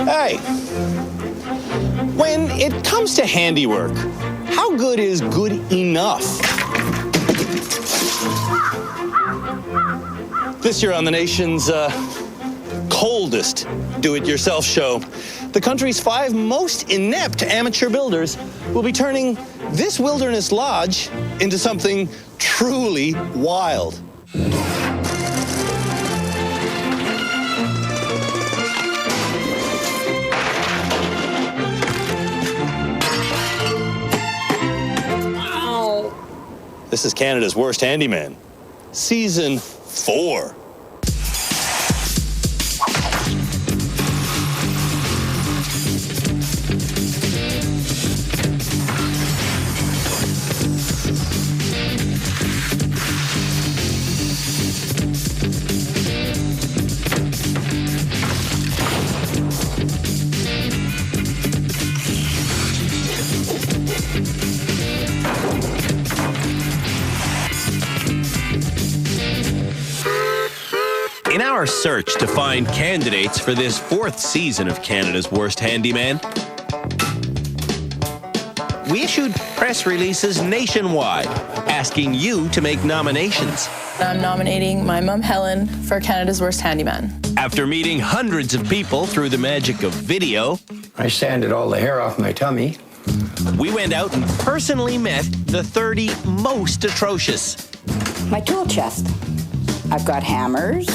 Hey, when it comes to handiwork, how good is good enough? This year on the nation's coldest do-it-yourself show, the country's 5 most inept amateur builders will be turning this wilderness lodge into something truly wild. This is Canada's Worst Handyman, Season 4. In our search to find candidates for this 4th season of Canada's Worst Handyman, we issued press releases nationwide asking you to make nominations. I'm nominating my mum, Helen, for Canada's Worst Handyman. After meeting hundreds of people through the magic of video, I sanded all the hair off my tummy. We went out and personally met the 30 most atrocious. My tool chest. I've got hammers.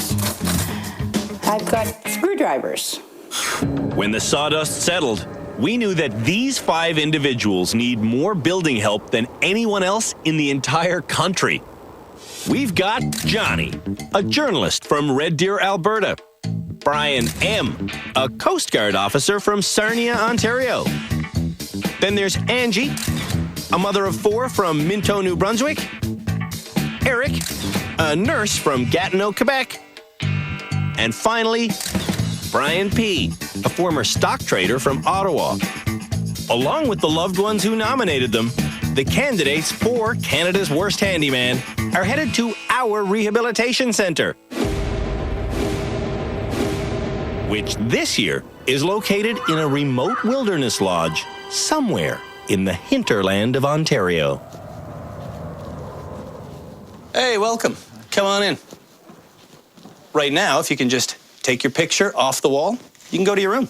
I've got screwdrivers. When the sawdust settled, we knew that these 5 individuals need more building help than anyone else in the entire country. We've got Johnny, a journalist from Red Deer, Alberta. Brian M., a Coast Guard officer from Sarnia, Ontario. Then there's Angie, a mother of 4 from Minto, New Brunswick. Eric, a nurse from Gatineau, Quebec. And finally, Brian P., a former stock trader from Ottawa. Along with the loved ones who nominated them, the candidates for Canada's Worst Handyman are headed to our rehabilitation center, which this year is located in a remote wilderness lodge somewhere in the hinterland of Ontario. Hey, welcome. Come on in. Right now, if you can just take your picture off the wall, you can go to your room.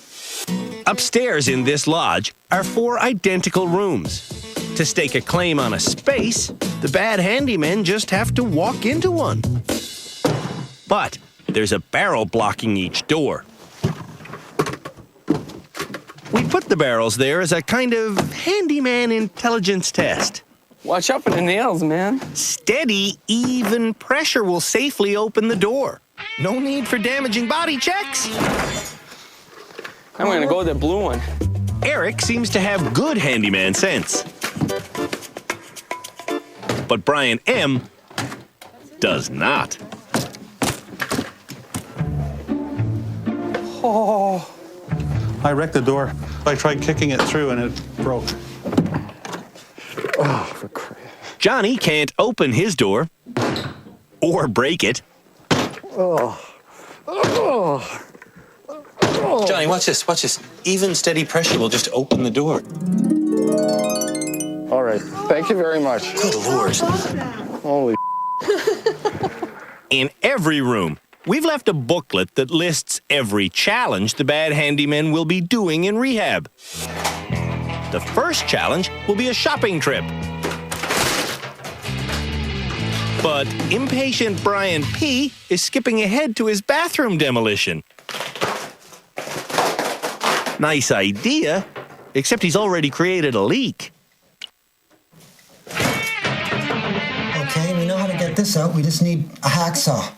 Upstairs in this lodge are 4 identical rooms. To stake a claim on a space, the bad handymen just have to walk into one. But there's a barrel blocking each door. We put the barrels there as a kind of handyman intelligence test. Watch out for the nails, man. Steady, even pressure will safely open the door. No need for damaging body checks. I'm gonna go with the blue one. Eric seems to have good handyman sense. But Brian M. does not. Oh. I wrecked the door. I tried kicking it through and it broke. Oh, for crap. Johnny can't open his door or break it. Oh. Oh. Oh. Johnny, watch this, watch this. Even steady pressure will just open the door. All right. Thank you very much. Good Lord. Holy. In every room, we've left a booklet that lists every challenge the bad handymen will be doing in rehab. The first challenge will be a shopping trip. But impatient Brian P. is skipping ahead to his bathroom demolition. Nice idea, except he's already created a leak. Okay, we know how to get this out. We just need a hacksaw.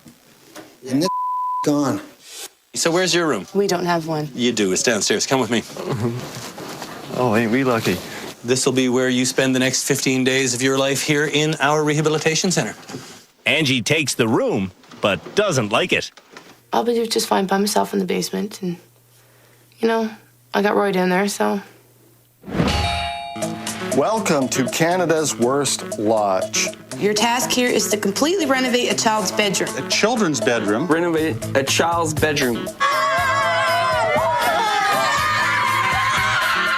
And this gone. So where's your room? We don't have one. You do. It's downstairs. Come with me. Oh, ain't we lucky? This will be where you spend the next 15 days of your life here in our rehabilitation center. Angie takes the room, but doesn't like it. I'll be just fine by myself in the basement. And, you know, I got Roy down there, so. Welcome to Canada's Worst Lodge. Your task here is to completely renovate a child's bedroom. A children's bedroom. Renovate a child's bedroom.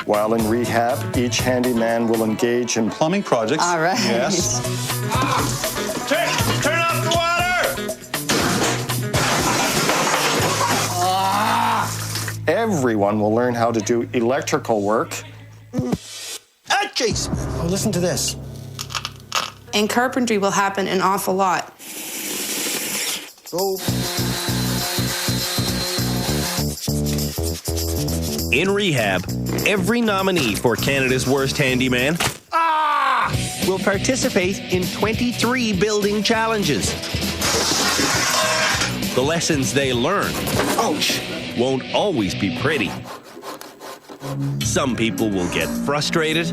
While in rehab, each handyman will engage in Plumbing projects. All right. Yes. Turn off the water! Everyone will learn how to do electrical work. Ah, jeez. Oh, listen to this. And carpentry will happen an awful lot. Go. In rehab, every nominee for Canada's Worst Handyman will participate in 23 building challenges. The lessons they learn won't always be pretty. Some people will get frustrated.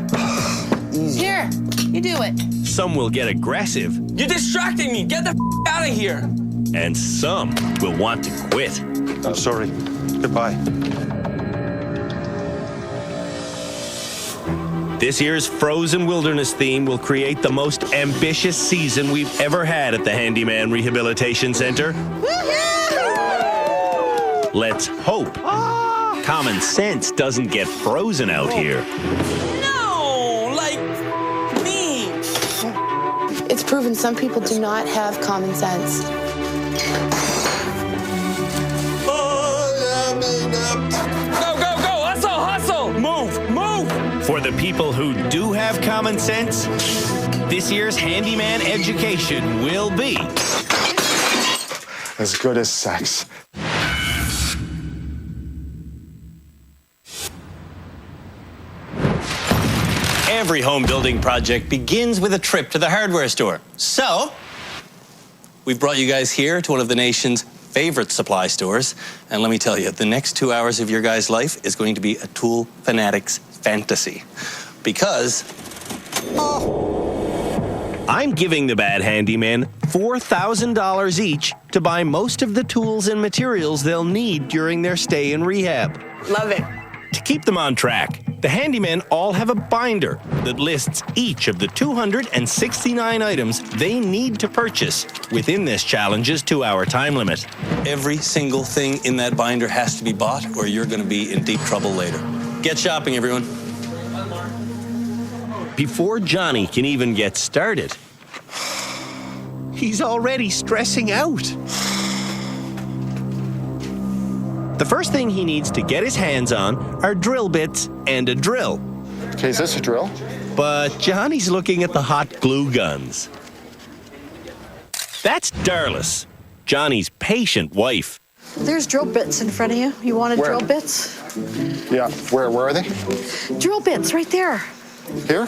Here, you do it. Some will get aggressive. You're distracting me. Get the out of here. And some will want to quit. Oh, sorry. Goodbye. This year's Frozen Wilderness theme will create the most ambitious season we've ever had at the Handyman Rehabilitation Center. Let's hope common sense doesn't get frozen out here. No, like me. It's proven some people do not have common sense. Go, go, go. Hustle, hustle. Move. For the people who do have common sense, this year's handyman education will be As good as sex. Every home building project begins with a trip to the hardware store. So, we've brought you guys here to one of the nation's favorite supply stores. And let me tell you, the next 2 hours of your guys' life is going to be a tool fanatic's fantasy. Because I'm giving the bad handyman $4,000 each to buy most of the tools and materials they'll need during their stay in rehab. Love it. To keep them on track, the handymen all have a binder that lists each of the 269 items they need to purchase within this challenge's 2-hour time limit. every single thing in that binder has to be bought or you're going to be in deep trouble later. Get shopping, everyone. Before Johnny can even get started, he's already stressing out. The first thing he needs to get his hands on are drill bits and a drill. Okay, is this a drill? But Johnny's looking at the hot glue guns. That's Darlis, Johnny's patient wife. There's drill bits in front of you. You wanted Where? drill bits? Yeah, where are they? Drill bits right there. Here?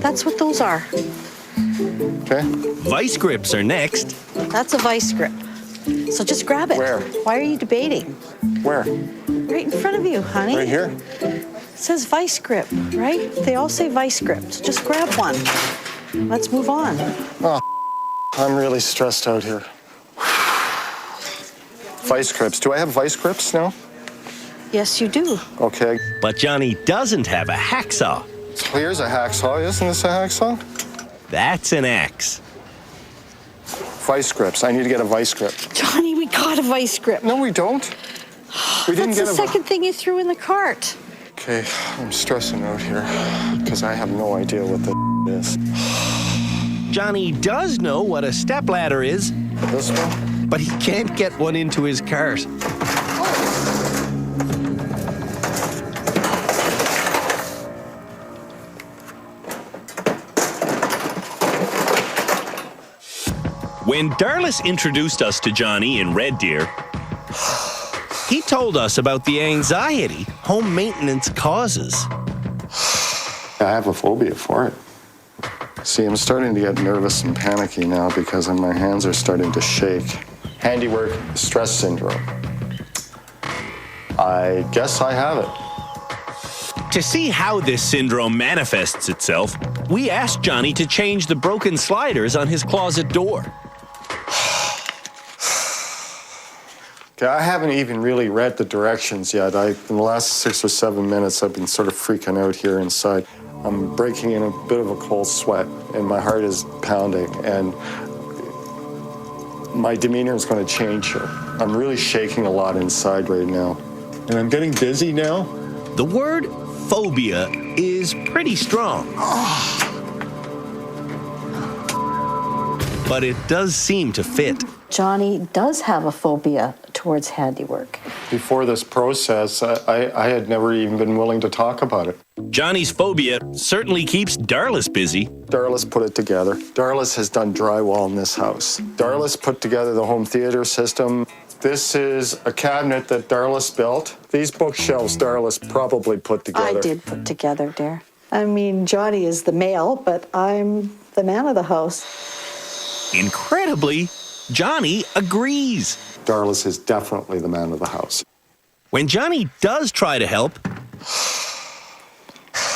That's what those are. Okay. Vice grips are next. That's a vice grip. So just grab it. Where? Why are you debating? Where? Right in front of you, honey. Right here? It says vice grip, right? They all say vice grip. So just grab one. Let's move on. Oh, I'm really stressed out here. Vice grips. Do I have vice grips now? Yes, you do. Okay. But Johnny doesn't have a hacksaw. So here's a hacksaw. Isn't this a hacksaw? That's an axe. Vice grips. I need to get a vice grip. Johnny, we got a vice grip. No, we don't. We didn't That's get the a... second thing you threw in the cart. Okay, I'm stressing out here because I have no idea what this is. Johnny does know what a stepladder is, This one? but he can't get one into his cart. When Darlis introduced us to Johnny in Red Deer, he told us about the anxiety home maintenance causes. I have a phobia for it. See, I'm starting to get nervous and panicky now because my hands are starting to shake. Handiwork stress syndrome. I guess I have it. To see how this syndrome manifests itself, we asked Johnny to change the broken sliders on his closet door. Okay, I haven't even really read the directions yet. In the last 6 or 7 minutes, I've been sort of freaking out here inside. I'm breaking in a bit of a cold sweat, and my heart is pounding, and my demeanor is going to change here. I'm really shaking a lot inside right now. And I'm getting dizzy now. The word phobia is pretty strong. But it does seem to fit. Johnny does have a phobia towards handiwork. Before this process, I had never even been willing to talk about it. Johnny's phobia certainly keeps Darlis busy. Darlis put it together. Darlis has done drywall in this house. Darlis put together the home theater system. This is a cabinet that Darlis built. These bookshelves Darlis probably put together. I did put together, dear. I mean, Johnny is the male, but I'm the man of the house. Incredibly, Johnny agrees. Darlis is definitely the man of the house. When Johnny does try to help,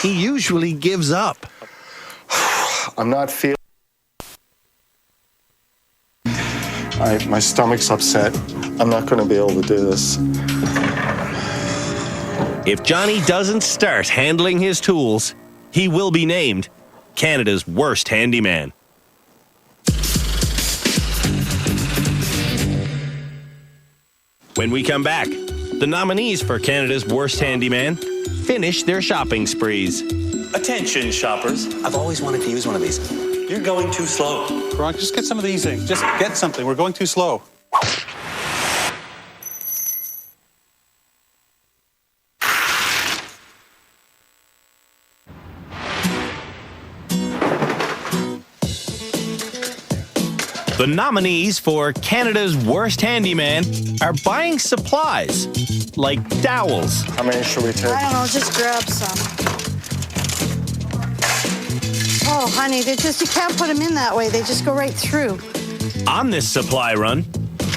he usually gives up. I'm not feeling... My stomach's upset. I'm not going to be able to do this. If Johnny doesn't start handling his tools, he will be named Canada's worst handyman. When we come back, the nominees for Canada's worst handyman finish their shopping sprees. Attention, shoppers. I've always wanted to use one of these. You're going too slow. Ron, just get some of these things. Just get something. We're going too slow. The nominees for Canada's worst handyman are buying supplies like dowels. How many should we take? I don't know, just grab some. Oh, honey, they just, you can't put them in that way. They just go right through. On this supply run,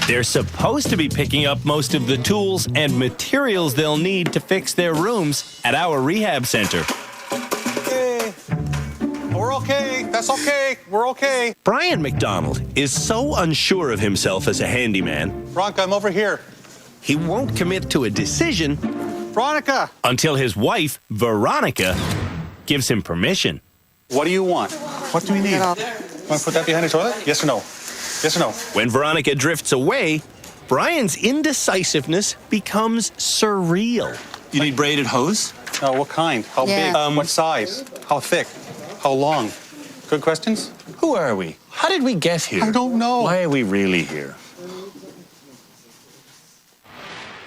they're supposed to be picking up most of the tools and materials they'll need to fix their rooms at our rehab center. Okay. We're okay. That's okay. We're okay. Brian McDonald is so unsure of himself as a handyman. Veronica, I'm over here. He won't commit to a decision Veronica! until his wife, Veronica, gives him permission. What do you want? What do we need? Want to put that behind the toilet? Yes or no? Yes or no? When Veronica drifts away, Brian's indecisiveness becomes surreal. You need braided hose? Oh, what kind? How Yeah. big? What size? How thick? How long? Good questions? Who are we? How did we get here? I don't know. Why are we really here?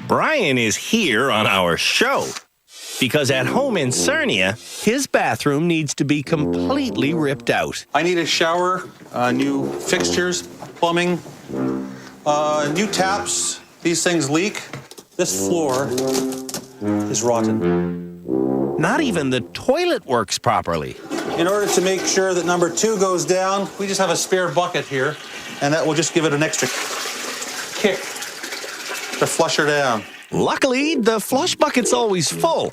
Brian is here on our show because at home in Sarnia, his bathroom needs to be completely ripped out. I need a shower, new fixtures, plumbing, new taps. These things leak. This floor is rotten. Not even the toilet works properly. In order to make sure that number 2 goes down, we just have a spare bucket here, and that will just give it an extra kick to flush her down. Luckily, the flush bucket's always full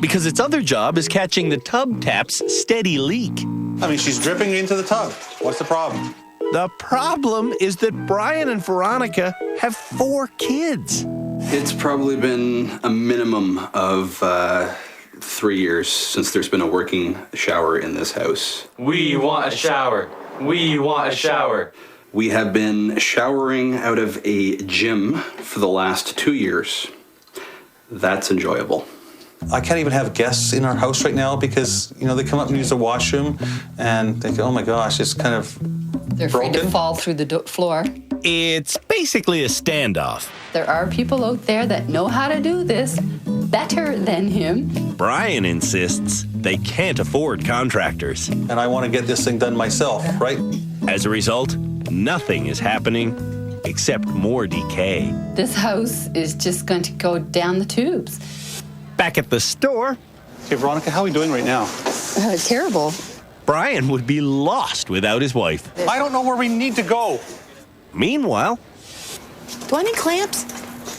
because its other job is catching the tub tap's steady leak. I mean, she's dripping into the tub. What's the problem? The problem is that Brian and Veronica have 4 kids. It's probably been a minimum of 3 years since there's been a working shower in this house. We want a shower. We want a shower. We have been showering out of a gym for the last 2 years. That's enjoyable. I can't even have guests in our house right now because, you know, they come up and use the washroom and they go, oh my gosh, it's kind of They're afraid to fall through the floor. It's basically a standoff. There are people out there that know how to do this better than him. Brian insists they can't afford contractors. And I want to get this thing done myself, right? As a result, nothing is happening except more decay. This house is just going to go down the tubes. Back at the store. Hey, Veronica, how are we doing right now? Terrible. Brian would be lost without his wife. I don't know where we need to go. Meanwhile, Do I need clamps?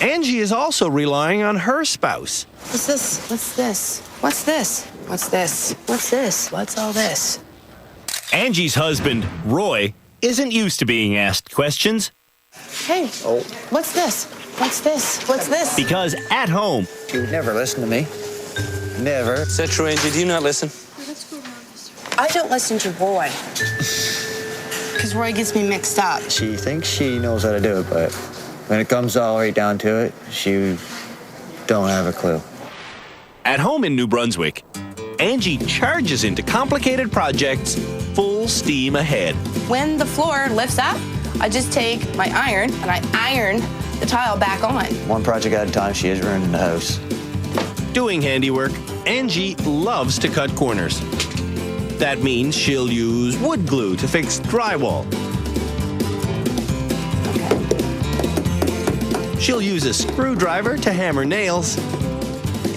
Angie is also relying on her spouse. What's this? What's this? What's this? What's this? What's this? What's all this? Angie's husband, Roy, isn't used to being asked questions Hey, what's this? What's this? What's this? because at home, You would never listen to me. Never. Is that true, Angie? Do you not listen? I don't listen to Roy. Because Roy gets me mixed up. She thinks she knows how to do it, but when it comes all right down to it, she don't have a clue. At home in New Brunswick, Angie charges into complicated projects full steam ahead. When the floor lifts up, I just take my iron and I iron the tile back on. One project at a time, she is ruining the house. Doing handiwork, Angie loves to cut corners. That means she'll use wood glue to fix drywall. She'll use a screwdriver to hammer nails.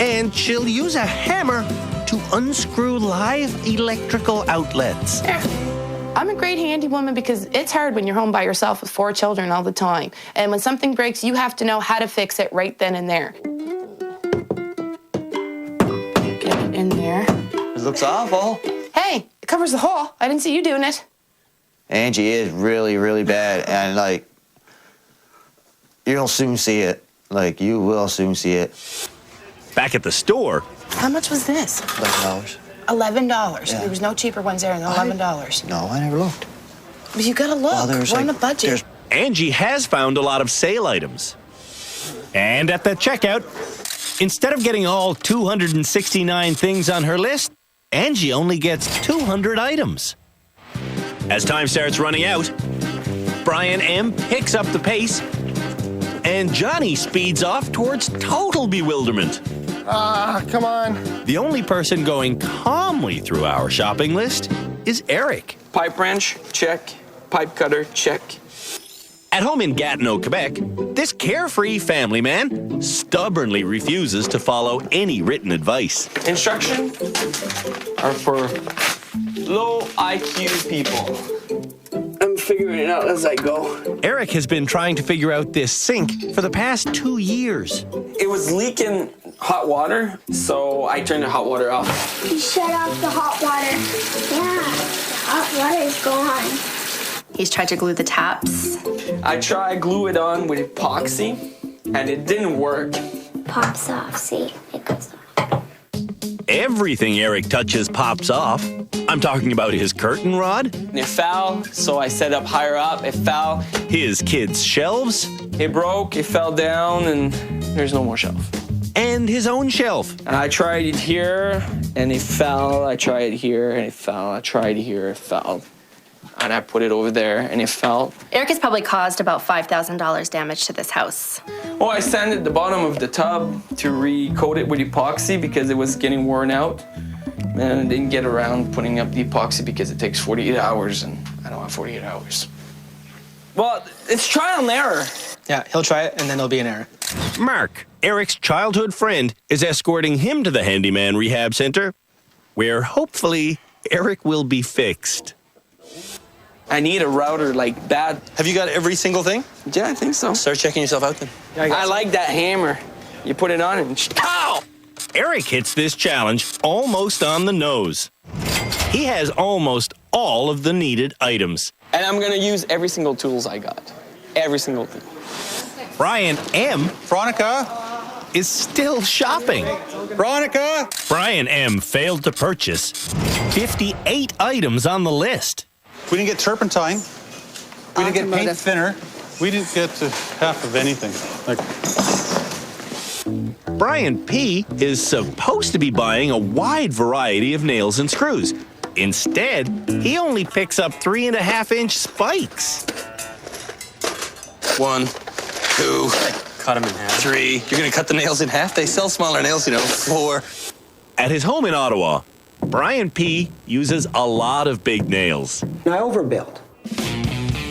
And she'll use a hammer to unscrew live electrical outlets. I'm a great handy woman because it's hard when you're home by yourself with 4 children all the time. And when something breaks, you have to know how to fix it right then and there. Get it in there. It looks awful. Hey, it covers the hole. I didn't see you doing it. Angie is really, really bad, and like, you'll soon see it. Like, you will soon see it. Back at the store. How much was this? $11. $11. Yeah. There was no cheaper ones there than $11. No, I never looked. But you gotta look. Well, We're on a budget. Angie has found a lot of sale items. And at the checkout, instead of getting all 269 things on her list, Angie only gets 200 items. As time starts running out, Brian M. picks up the pace, and Johnny speeds off towards total bewilderment. Come on. The only person going calmly through our shopping list is Eric. Pipe wrench, check. Pipe cutter, check. At home in Gatineau, Quebec, this carefree family man stubbornly refuses to follow any written advice. Instruction are for low IQ people. I'm figuring it out as I go. Eric has been trying to figure out this sink for the past 2 years. It was leaking hot water, so I turned the hot water off. You shut off the hot water. Yeah, the hot water is gone. He's tried to glue the taps. I tried glue it on with epoxy, and it didn't work. Pops off, see? It goes off. Everything Eric touches pops off. I'm talking about his curtain rod. It fell, so I set up higher up. It fell. His kids' shelves. It broke, it fell down, and there's no more shelf. And his own shelf. And I tried it here, and it fell. I tried it here, and it fell. I tried it here, it fell. And I put it over there, and it fell. Eric has probably caused about $5,000 damage to this house. Oh, I sanded the bottom of the tub to recoat it with epoxy because it was getting worn out. And I didn't get around putting up the epoxy because it takes 48 hours, and I don't have 48 hours. Well, it's trial and error. Yeah, he'll try it, and then there'll be an error. Mark, Eric's childhood friend, is escorting him to the Handyman Rehab Center, where hopefully Eric will be fixed. I need a router like bad. Have you got every single thing? Yeah, I think so. Start checking yourself out then. Yeah, I like that hammer. You put it on and pow! Eric hits this challenge almost on the nose. He has almost all of the needed items. And I'm gonna use every single tools I got. Every single thing. Brian M. Veronica is still shopping. Veronica! Brian M. failed to purchase 58 items on the list. We didn't get turpentine. We didn't get paint thinner. We didn't get half of anything. Brian P. is supposed to be buying a wide variety of nails and screws. Instead, he only picks up 3.5-inch spikes. 1, 2, Cut them in half. 3. You're gonna cut the nails in half? They sell smaller nails, 4. At his home in Ottawa, Brian P. uses a lot of big nails. I overbuilt.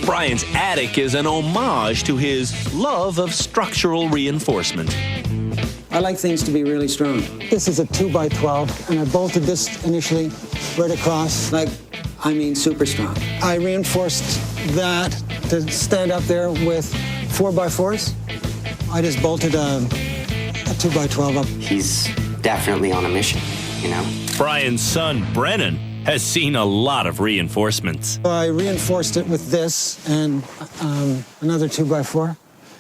Brian's attic is an homage to his love of structural reinforcement. I like things to be really strong. This is a 2x12, and I bolted this initially right across, super strong. I reinforced that to stand up there with 4x4s. I just bolted a 2x12 up. He's definitely on a mission, you know? Brian's son, Brennan, has seen a lot of reinforcements. I reinforced it with this and another 2x4.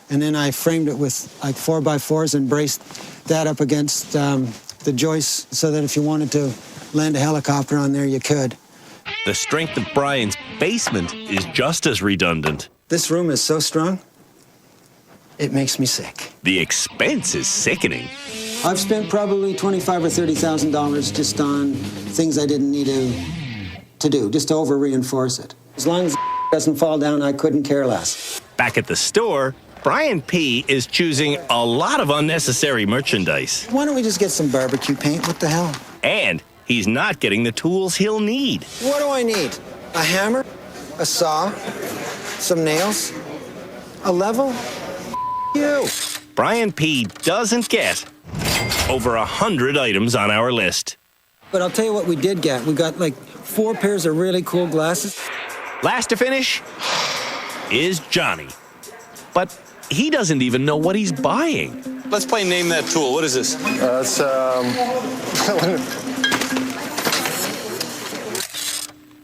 And then I framed it with 4x4s and braced that up against the joists so that if you wanted to land a helicopter on there, you could. The strength of Brian's basement is just as redundant. This room is so strong, it makes me sick. The expense is sickening. I've spent probably $25,000 or $30,000 just on things I didn't need to do, just to over-reinforce it. As long as it doesn't fall down, I couldn't care less. Back at the store, Brian P. is choosing a lot of unnecessary merchandise. Why don't we just get some barbecue paint? What the hell? And he's not getting the tools he'll need. What do I need? A hammer? A saw? Some nails? A level? You. Brian P. doesn't get over 100 items on our list. But I'll tell you what we did get. We got like 4 pairs of really cool glasses. Last to finish is Johnny. But he doesn't even know what he's buying. Let's play Name That Tool. What is this? It's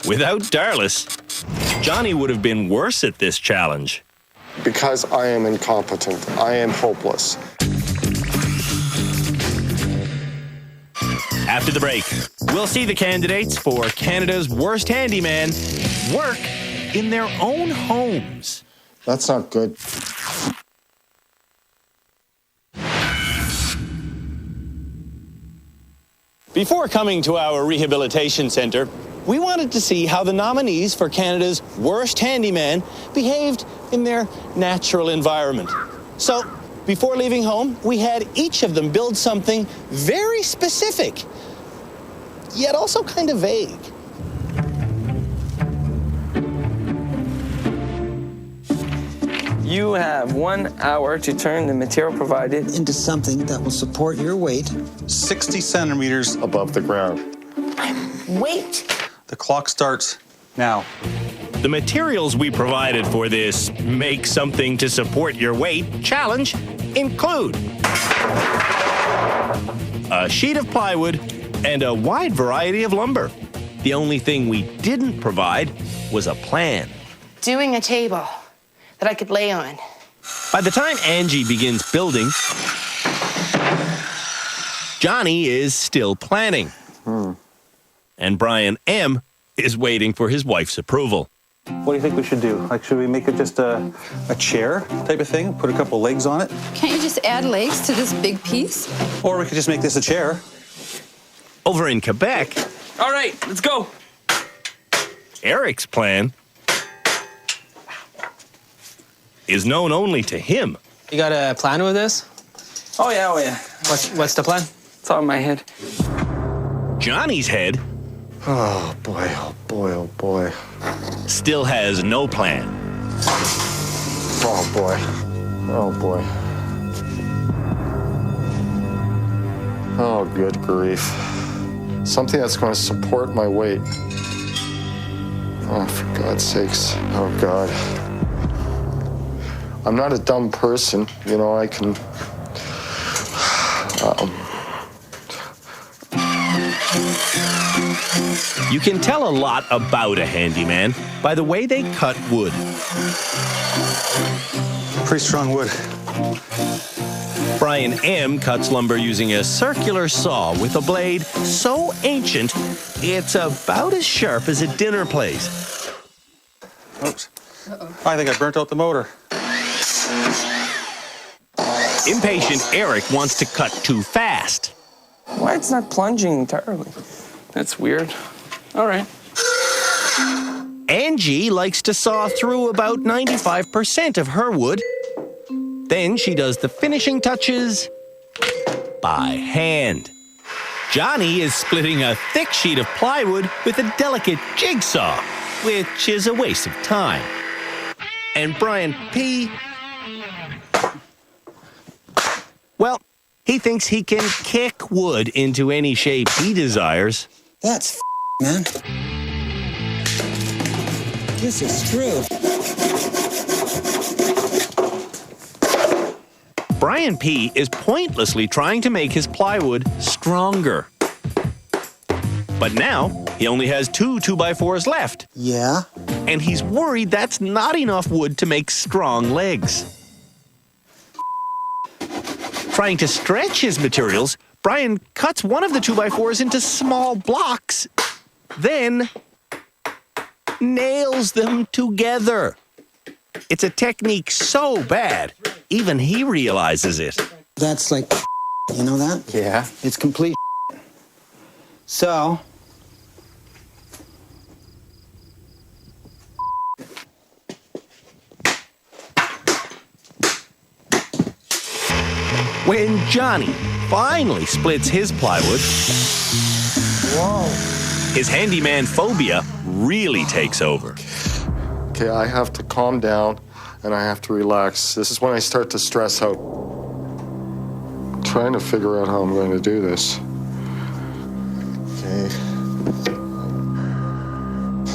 Without Darlis, Johnny would have been worse at this challenge. Because I am incompetent. I am hopeless. After the break, we'll see the candidates for Canada's Worst Handyman work in their own homes. That's not good. Before coming to our rehabilitation center, we wanted to see how the nominees for Canada's Worst Handyman behaved in their natural environment. So, before leaving home, we had each of them build something very specific, yet also kind of vague. You have 1 hour to turn the material provided into something that will support your weight 60 centimeters above the ground. Wait. The clock starts now. The materials we provided for this Make Something to Support Your Weight challenge include a sheet of plywood and a wide variety of lumber. The only thing we didn't provide was a plan. Doing a table that I could lay on. By the time Angie begins building, Johnny is still planning. And Brian M. is waiting for his wife's approval. What do you think we should do? Like, should we make it just a chair type of thing? Put a couple legs on it? Can't you just add legs to this big piece? Or we could just make this a chair. Over in Quebec, All right, let's go. Eric's plan is known only to him. You got a plan with this? Oh yeah, oh yeah. What's the plan? It's on my head. Johnny's head Oh boy, oh boy, oh boy. still has no plan. Oh boy. Oh boy. Oh, good grief. Something that's going to support my weight. Oh, for God's sakes. Oh, God. I'm not a dumb person. You know, I can... You can tell a lot about a handyman by the way they cut wood. Pretty strong wood. Brian M. cuts lumber using a circular saw with a blade so ancient, it's about as sharp as a dinner plate. Oops. I think I burnt out the motor. Impatient Eric wants to cut too fast. Why it's not plunging entirely? That's weird. All right. Angie likes to saw through about 95% of her wood. Then she does the finishing touches by hand. Johnny is splitting a thick sheet of plywood with a delicate jigsaw, which is a waste of time. And Brian P., well, he thinks he can kick wood into any shape he desires. That's man. This is screwed. Brian P. is pointlessly trying to make his plywood stronger. But now, he only has 2 2x4s left. Yeah? And he's worried that's not enough wood to make strong legs. Trying to stretch his materials, Brian cuts one of the 2x4s into small blocks, then nails them together. It's a technique so bad, even he realizes it. That's like You know that? Yeah. It's complete. So, When Johnny finally splits his plywood, his handyman phobia really takes over. Okay, I have to calm down and I have to relax. This is when I start to stress out. I'm trying to figure out how I'm going to do this. Okay.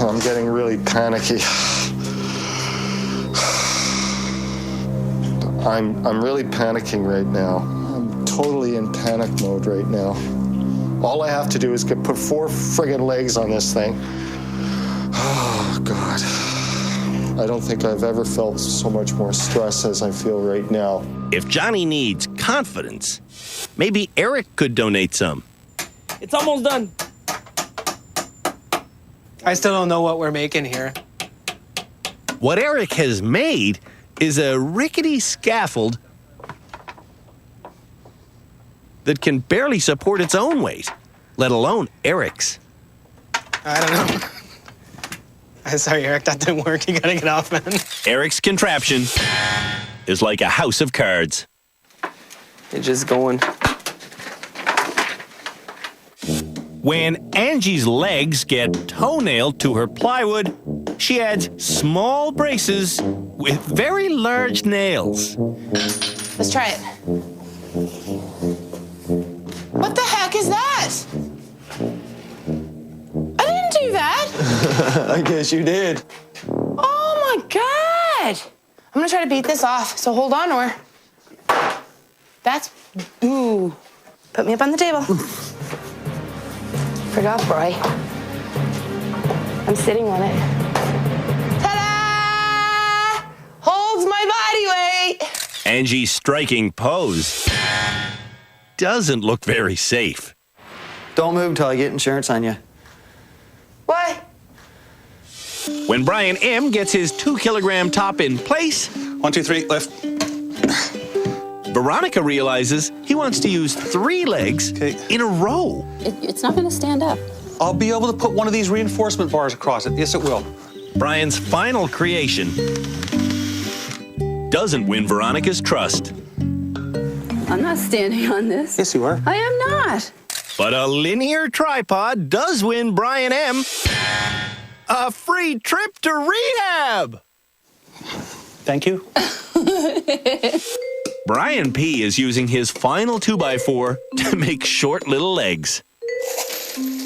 I'm getting really panicky. I'm really panicking right now. I'm totally in panic mode right now. All I have to do is put 4 friggin' legs on this thing. Oh, God. I don't think I've ever felt so much more stress as I feel right now. If Johnny needs confidence, maybe Eric could donate some. It's almost done. I still don't know what we're making here. What Eric has made is a rickety scaffold that can barely support its own weight, let alone Eric's. I don't know. I'm sorry, Eric, that didn't work. You gotta get off, man. Eric's contraption is like a house of cards. It's just going. When Angie's legs get toenailed to her plywood, she adds small braces with very large nails. Let's try it. What the heck is that? I didn't do that. I guess you did. Oh my God. I'm gonna try to beat this off, so hold on, or. That's, ooh. Put me up on the table. Put it off, Roy. I'm sitting on it. Ta-da! Holds my body weight. Angie's striking pose doesn't look very safe. Don't move till I get insurance on you. Why? When Brian M. gets his 2-kilogram top in place, 1, 2, 3, lift. Veronica realizes he wants to use 3 legs in a row. It's not going to stand up. I'll be able to put one of these reinforcement bars across it. Yes, it will. Brian's final creation doesn't win Veronica's trust. I'm not standing on this. Yes, you are. I am not. But a linear tripod does win Brian M. a free trip to rehab. Thank you. Brian P. is using his final 2x4 to make short little legs.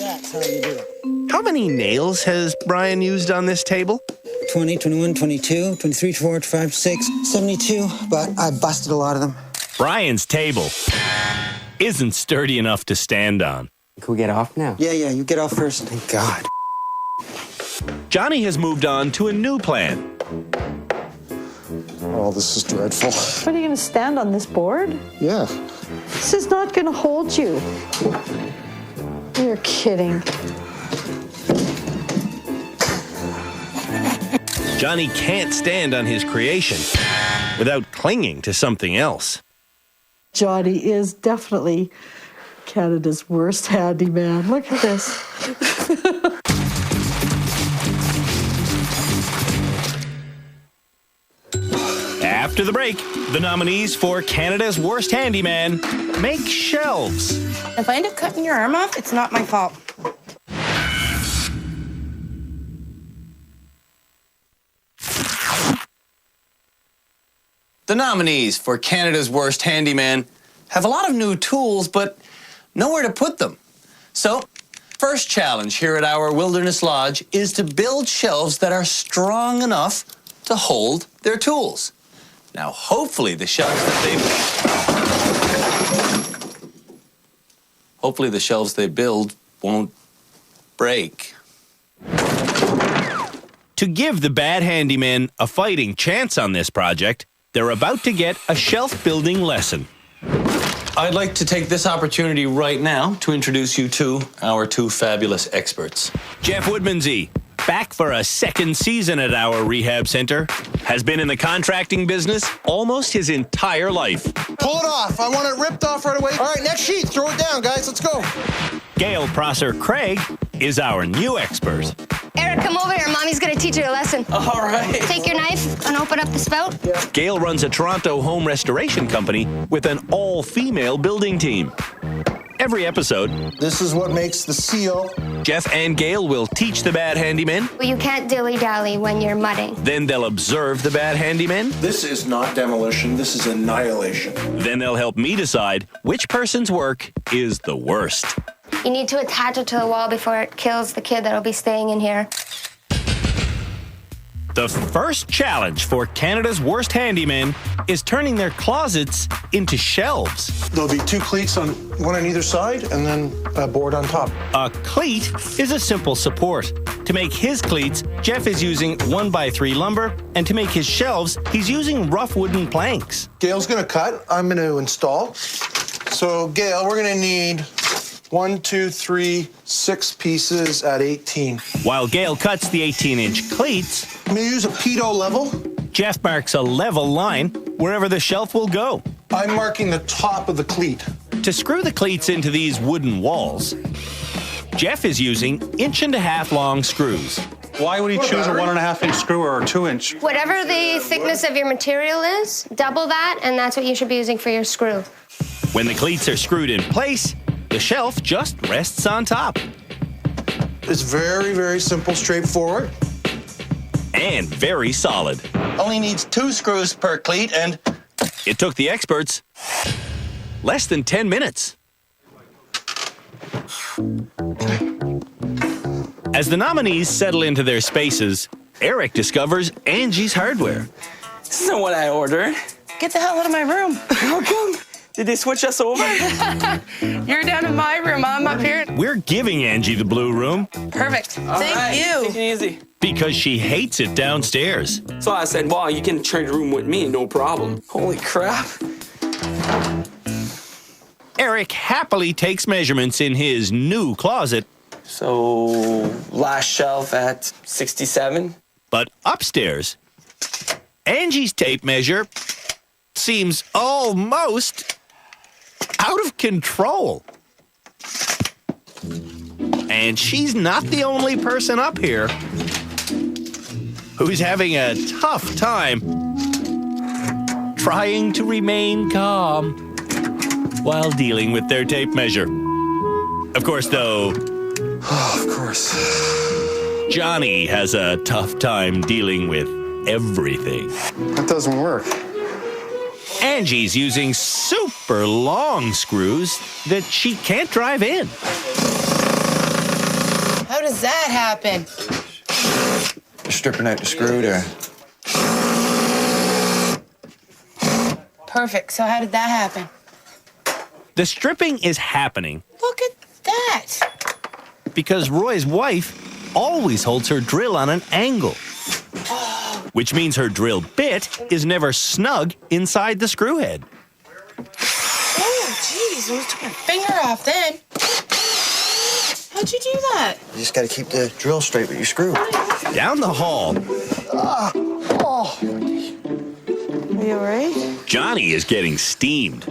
that's how you do it. How many nails has Brian used on this table? 20, 21, 22, 23, 24, 25, 6, 72, but I busted a lot of them. Brian's table isn't sturdy enough to stand on. Can we get off now? Yeah, you get off first. Thank God. Johnny has moved on to a new plan. Oh, this is dreadful. What, are you going to stand on this board? Yeah. This is not going to hold you. You're kidding. Johnny can't stand on his creation without clinging to something else. Johnny is definitely Canada's worst handyman. Look at this. After the break, the nominees for Canada's Worst Handyman make shelves. If I end up cutting your arm off, it's not my fault. The nominees for Canada's Worst Handyman have a lot of new tools, but nowhere to put them. So, first challenge here at our Wilderness Lodge is to build shelves that are strong enough to hold their tools. Now, hopefully the shelves they build won't break. To give the bad handymen a fighting chance on this project, they're about to get a shelf-building lesson. I'd like to take this opportunity right now to introduce you to our 2 fabulous experts. Jeff Woodmansey, back for a second season at our rehab center, has been in the contracting business almost his entire life. Pull it off. I want it ripped off right away. All right, next sheet. Throw it down, guys. Let's go. Gale Prosser Craig is our new expert. Eric, come over here. Mommy's going to teach you a lesson. All right. Take your knife and open up the spout. Gale runs a Toronto home restoration company with an all-female building team. Every episode, this is what makes the seal. Jeff and Gale will teach the bad handyman. Well, you can't dilly-dally when you're mudding. Then they'll observe the bad handyman. This is not demolition. This is annihilation. Then they'll help me decide which person's work is the worst. You need to attach it to the wall before it kills the kid that'll be staying in here. The first challenge for Canada's worst handymen is turning their closets into shelves. There'll be 2 cleats on one on either side and then a board on top. A cleat is a simple support. To make his cleats, Jeff is using 1x3 lumber, and to make his shelves, he's using rough wooden planks. Gail's gonna cut, I'm gonna install. So Gail, we're gonna need 1, 2, 3, 6 pieces at 18. While Gale cuts the 18-inch cleats, I'm gonna use a pedo level. Jeff marks a level line wherever the shelf will go. I'm marking the top of the cleat. To screw the cleats into these wooden walls, Jeff is using 1.5-inch long screws. Why would he choose a 1.5-inch screw or a 2-inch? Whatever the thickness of your material is, double that, and that's what you should be using for your screw. When the cleats are screwed in place, the shelf just rests on top. It's very, very simple, straightforward. And very solid. Only needs 2 screws per cleat, and it took the experts less than 10 minutes. As the nominees settle into their spaces, Eric discovers Angie's Hardware. This isn't what I ordered. Get the hell out of my room. How come? Did they switch us over? You're down in my room. I'm up here. We're giving Angie the blue room. Perfect. Thank you. Take it easy. Because she hates it downstairs. So I said, well, you can trade a room with me, no problem. Holy crap. Eric happily takes measurements in his new closet. So, last shelf at 67. But upstairs, Angie's tape measure seems almost out of control. And she's not the only person up here who's having a tough time trying to remain calm while dealing with their tape measure. Of course, though, Johnny has a tough time dealing with everything. That doesn't work. Angie's using super long screws that she can't drive in. How does that happen? Stripping out the screw there. Perfect. So how did that happen? The stripping is happening Look at that. because Roy's wife always holds her drill on an angle, which means her drill bit is never snug inside the screw head. Oh, jeez. I almost took my finger off then. How'd you do that? You just gotta keep the drill straight with your screw. Down the hall, Are you all right? Johnny is getting steamed.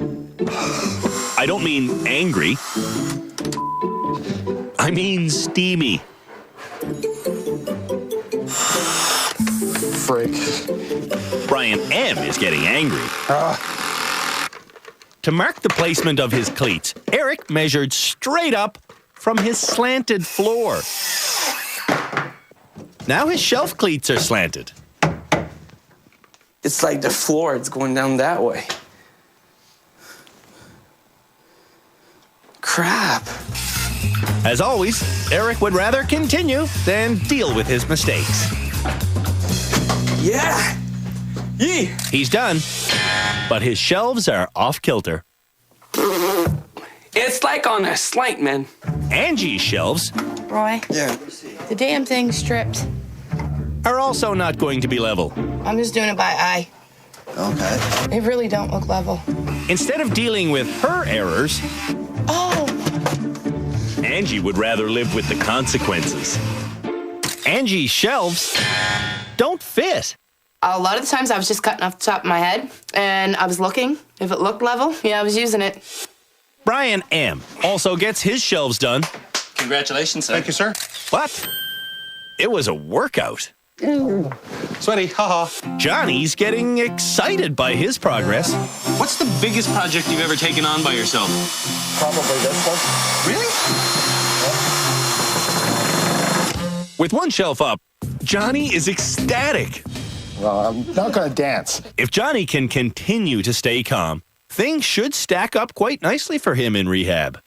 I don't mean angry. I mean steamy. Freak. Brian M. is getting angry. To mark the placement of his cleats, Eric measured straight up from his slanted floor. Now his shelf cleats are slanted. It's like the floor, it's going down that way. Crap. As always, Eric would rather continue than deal with his mistakes. Yeah! Yee! He's done, but his shelves are off kilter. It's like on a slant, man. Angie's shelves Roy? Yeah. The damn thing stripped. are also not going to be level. I'm just doing it by eye. Okay. They really don't look level. Instead of dealing with her errors, Oh! Angie would rather live with the consequences. Angie's shelves don't fit. A lot of the times I was just cutting off the top of my head, and I was looking. If it looked level, yeah, I was using it. Brian M. also gets his shelves done. Congratulations, sir. Thank you, sir. But it was a workout. Sweaty, haha. Johnny's getting excited by his progress. What's the biggest project you've ever taken on by yourself? Probably this one. Really? With one shelf up, Johnny is ecstatic. Well, I'm not going to dance. If Johnny can continue to stay calm, things should stack up quite nicely for him in rehab.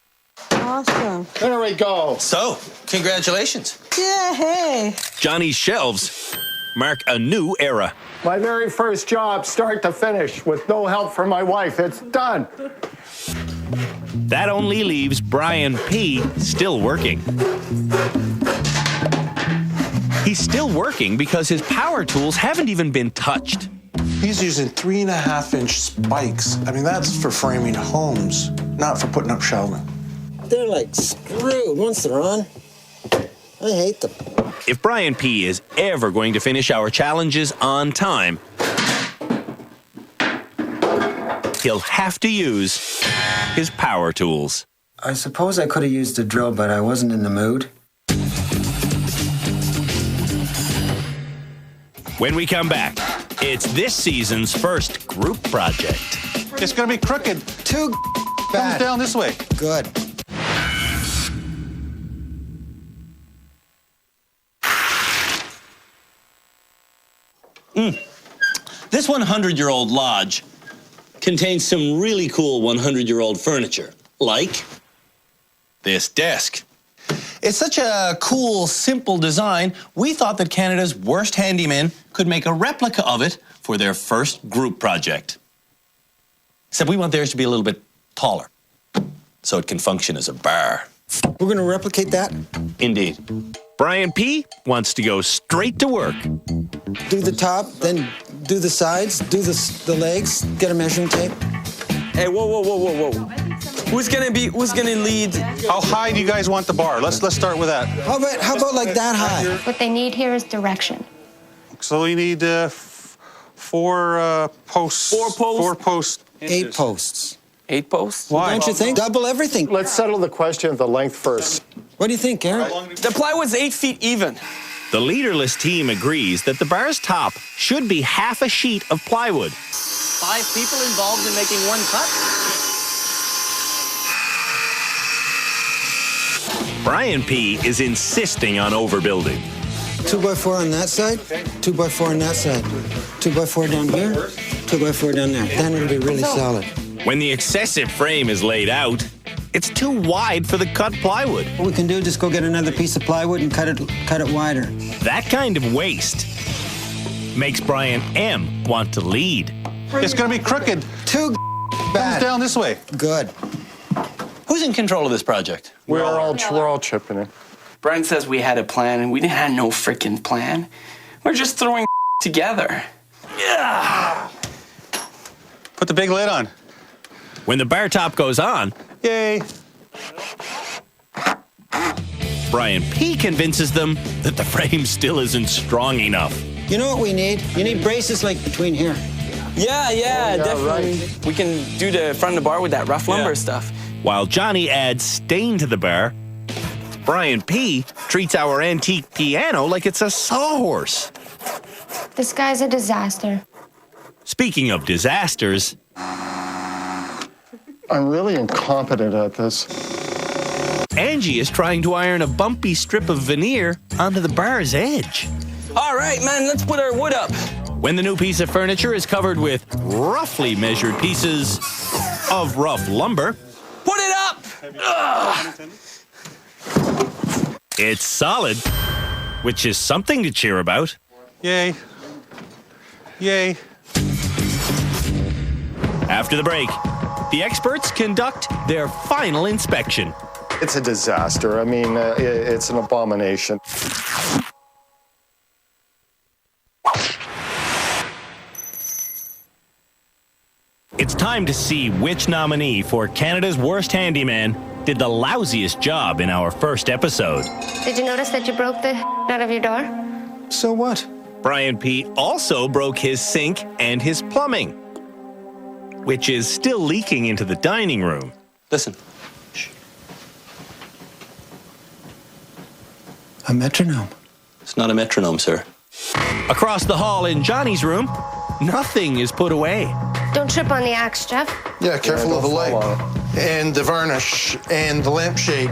Awesome. There we go. So, congratulations. Yeah, hey. Johnny's shelves mark a new era. My very first job, start to finish, with no help from my wife. It's done. That only leaves Brian P. still working. He's still working because his power tools haven't even been touched. He's using 3.5-inch spikes. I mean, that's for framing homes, not for putting up shelving. They're like screwed once they're on. I hate them. If Brian P. is ever going to finish our challenges on time, he'll have to use his power tools. I suppose I could have used a drill, but I wasn't in the mood. When we come back, it's this season's first group project. It's going to be crooked. Too Comes bad. down this way. Good. This 100-year-old lodge contains some really cool 100-year-old furniture, like this desk. It's such a cool, simple design, we thought that Canada's worst handymen could make a replica of it for their first group project. Except we want theirs to be a little bit taller, so it can function as a bar. We're going to replicate that? Indeed. Brian P. wants to go straight to work. Do the top, then do the sides, do the legs, get a measuring tape. Hey, whoa. Who's gonna lead? How high do you guys want the bar? Let's start with that. How about like that high? What they need here is direction. So you need 4 posts. 4 posts? 4 posts. 8 posts. 8 posts? Why? Don't you think? Double everything. Let's settle the question of the length first. What do you think, Eric? The plywood's 8 feet even. The leaderless team agrees that the bar's top should be half a sheet of plywood. 5 people involved in making one cut? Brian P. is insisting on overbuilding. 2x4 on that side, 2x4 on that side, 2x4 down here, 2x4 down there. Then it'll be really solid. When the excessive frame is laid out, it's too wide for the cut plywood. What we can do is just go get another piece of plywood and cut it wider. That kind of waste makes Brian M. want to lead. It's going to be crooked. Too Comes bad. down this way. Good. Who's in control of this project? We're all chipping in. Brian says we had a plan, and we didn't have no freaking plan. We're just throwing together. Yeah. Put the big lid on. When the bar top goes on, Yay. Brian P. convinces them that the frame still isn't strong enough. You know what we need? You need braces like between here. Yeah, definitely. right. We can do the front of the bar with that rough lumber stuff. While Johnny adds stain to the bar, Brian P. treats our antique piano like it's a sawhorse. This guy's a disaster. Speaking of disasters, I'm really incompetent at this. Angie is trying to iron a bumpy strip of veneer onto the bar's edge. All right, man, let's put our wood up. When the new piece of furniture is covered with roughly measured pieces of rough lumber, Put it up! Ugh. it's solid, which is something to cheer about. Yay. Yay. After the break, the experts conduct their final inspection. It's a disaster. I mean, it's an abomination. It's time to see which nominee for Canada's Worst Handyman did the lousiest job in our first episode. Did you notice that you broke the out of your door? So what? Brian P. also broke his sink and his plumbing, which is still leaking into the dining room. Listen. A metronome. It's not a metronome, sir. Across the hall in Johnny's room, nothing is put away. Don't trip on the axe, Jeff. Yeah, careful of the light. And the varnish and the lampshade.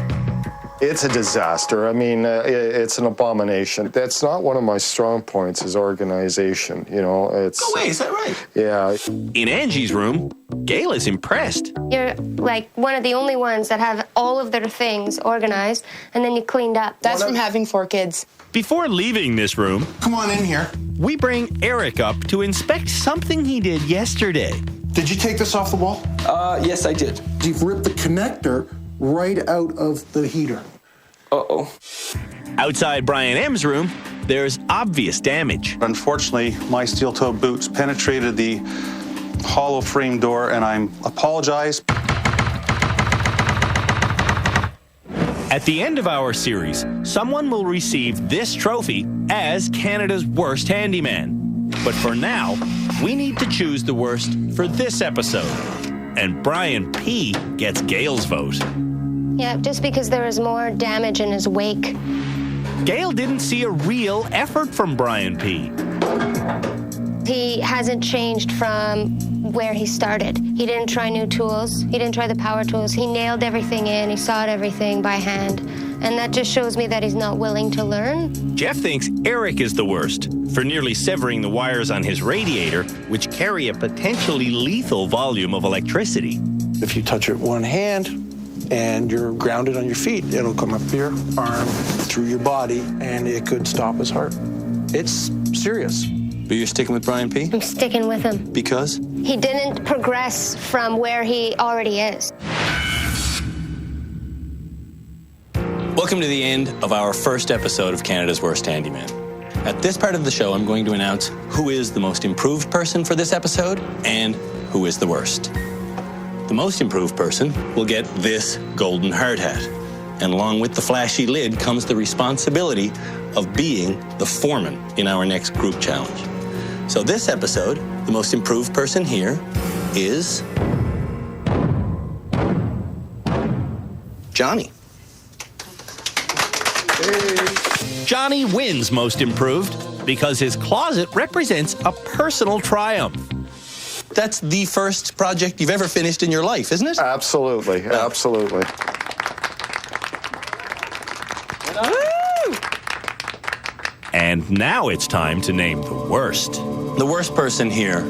It's a disaster. I mean, it's an abomination. That's not one of my strong points is organization. You know, it's... No way, is that right? Yeah. In Angie's room, Gail is impressed. You're like one of the only ones that have all of their things organized, and then you cleaned up. That's from having 4 kids. Before leaving this room, Come on in here. we bring Eric up to inspect something he did yesterday. Did you take this off the wall? Yes, I did. You've ripped the connector right out of the heater. Uh-oh. Outside Brian M's room, there's obvious damage. Unfortunately, my steel-toe boots penetrated the hollow frame door, and I apologize. At the end of our series, someone will receive this trophy as Canada's worst handyman. But for now, we need to choose the worst for this episode. And Brian P. gets Gail's vote. Yeah, just because there is more damage in his wake. Gail didn't see a real effort from Brian P. He hasn't changed from where he started. He didn't try new tools. He didn't try the power tools. He nailed everything in. He sawed everything by hand. And that just shows me that he's not willing to learn. Jeff thinks Eric is the worst for nearly severing the wires on his radiator, which carry a potentially lethal volume of electricity. If you touch it one hand and you're grounded on your feet, it'll come up your arm, through your body, and it could stop his heart. It's serious. But you're sticking with Brian P? I'm sticking with him. Because? He didn't progress from where he already is. Welcome to the end of our first episode of Canada's Worst Handyman. At this part of the show, I'm going to announce who is the most improved person for this episode and who is the worst. The most improved person will get this golden hard hat. And along with the flashy lid comes the responsibility of being the foreman in our next group challenge. So this episode, the most improved person here is Johnny. Johnny wins Most Improved because his closet represents a personal triumph. That's the first project you've ever finished in your life, isn't it? Absolutely, absolutely. And now it's time to name the worst. The worst person here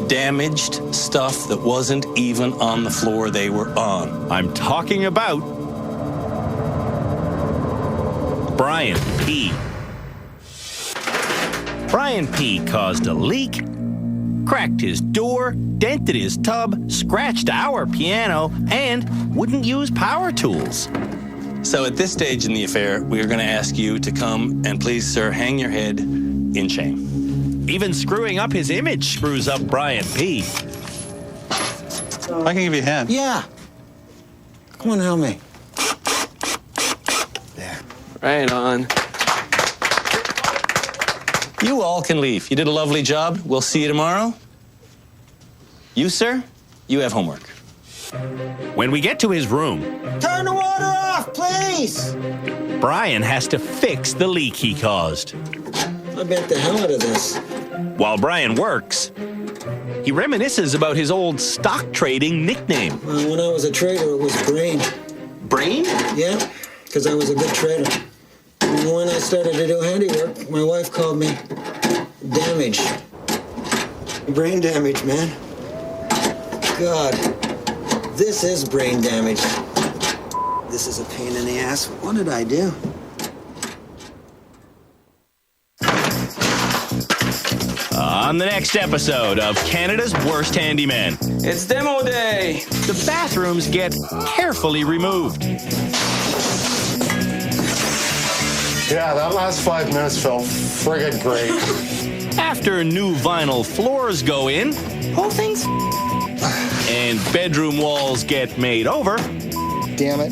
damaged stuff that wasn't even on the floor they were on. I'm talking about Brian P. Brian P. caused a leak, cracked his door, dented his tub, scratched our piano, and wouldn't use power tools. So at this stage in the affair, we are going to ask you to come and please, sir, hang your head in shame. Even screwing up his image screws up Brian P. I can give you a hand. Yeah. Come on, help me. Right on. You all can leave. You did a lovely job. We'll see you tomorrow. You, sir, you have homework. When we get to his room, Turn the water off, please. Brian has to fix the leak he caused. I bet the hell out of this. While Brian works, he reminisces about his old stock trading nickname. When I was a trader, it was Brain. Brain? Yeah, because I was a good trader. And when I started to do handiwork, my wife called me Damage. Brain damage, man. God, this is brain damage. This is a pain in the ass. What did I do? On the next episode of Canada's Worst Handyman. It's demo day. The bathrooms get carefully removed. Yeah, that last 5 minutes felt friggin' great. After new vinyl floors go in, Whole thing's and bedroom walls get made over, damn it.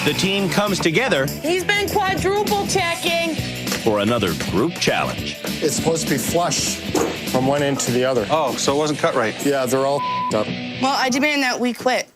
The team comes together He's been quadruple checking. for another group challenge. It's supposed to be flush from one end to the other. Oh, so it wasn't cut right. Yeah, they're all up. Well, I demand that we quit.